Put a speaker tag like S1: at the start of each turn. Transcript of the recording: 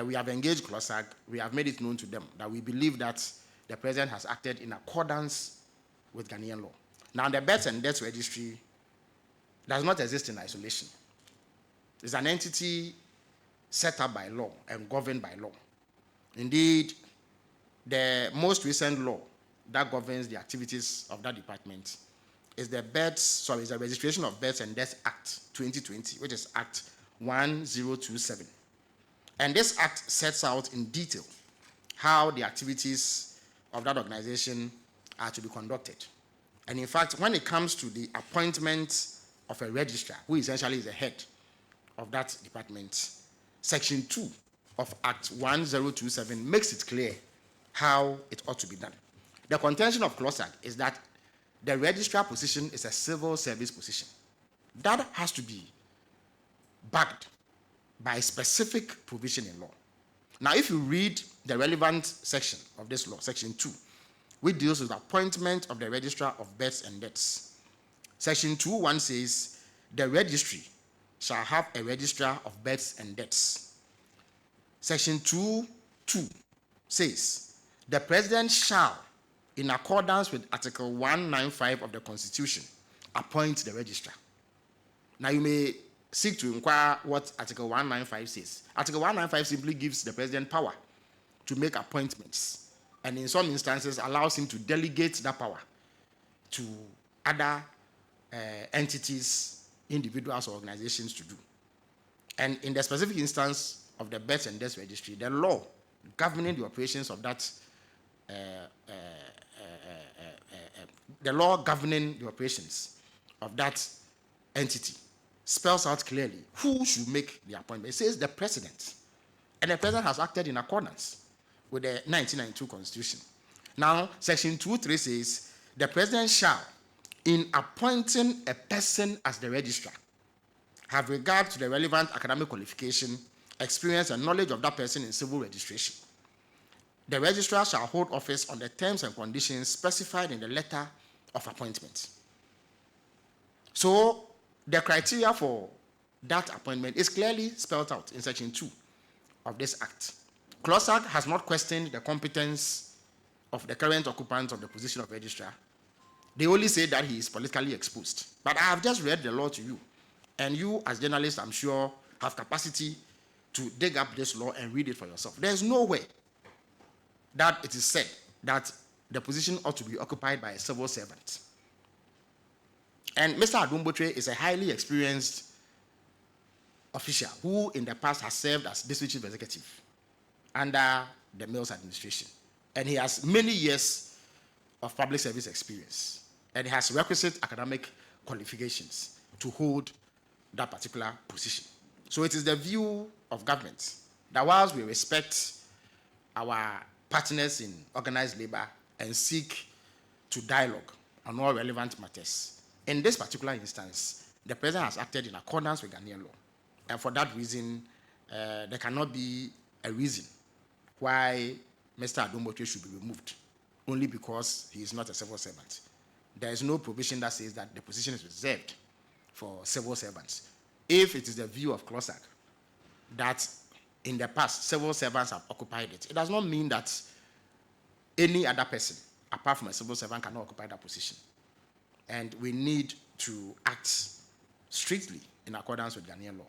S1: We have engaged CLOGSAG. We have made it known to them that we believe that the president has acted in accordance with Ghanaian law. Now, the Births and Deaths Registry does not exist in isolation. It's an entity set up by law and governed by law. Indeed, the most recent law that governs the activities of that department is the Registration of Births and Deaths Act 2020, which is Act 1027. And this act sets out in detail how the activities of that organization are to be conducted. And in fact, when it comes to the appointment of a registrar, who essentially is the head of that department, Section 2 of Act 1027 makes it clear how it ought to be done. The contention of CLOGSAG is that the registrar position is a civil service position. That has to be backed by specific provision in law. Now, if you read the relevant section of this law, Section 2, which deals with the appointment of the registrar of births and deaths, Section 2.1 says, the registry shall have a registrar of births and deaths. Section 2.2 says, the president shall, in accordance with Article 195 of the Constitution, appoint the registrar. Now, you may seek to inquire what Article 195 says. Article 195 simply gives the president power to make appointments, and in some instances allows him to delegate that power to other entities, individuals, or organizations to do. And in the specific instance of the Births and Deaths Registry, the law governing the operations of that entity spells out clearly who should make the appointment. It says the president, and the president has acted in accordance with the 1992 Constitution. Now, Section 2.3 says, the president shall, in appointing a person as the registrar, have regard to the relevant academic qualification, experience, and knowledge of that person in civil registration. The registrar shall hold office on the terms and conditions specified in the letter of appointment. So, the criteria for that appointment is clearly spelled out in Section 2 of this Act. CLOGSAG has not questioned the competence of the current occupant of the position of registrar. They only say that he is politically exposed. But I have just read the law to you, and you, as journalists, I'm sure, have capacity to dig up this law and read it for yourself. There is no way that it is said that the position ought to be occupied by a civil servant. And Mr. Adom Botchwey is a highly experienced official who in the past has served as district chief executive under the Mills administration. And he has many years of public service experience. And he has requisite academic qualifications to hold that particular position. So it is the view of government that whilst we respect our partners in organized labor and seek to dialogue on all relevant matters, in this particular instance, the president has acted in accordance with Ghanaian law. And for that reason, there cannot be a reason why Mr. Adom Botchwey should be removed, only because he is not a civil servant. There is no provision that says that the position is reserved for civil servants. If it is the view of CLOGSAG that in the past civil servants have occupied it, it does not mean that any other person, apart from a civil servant, cannot occupy that position. And we need to act strictly in accordance with Ghanaian law.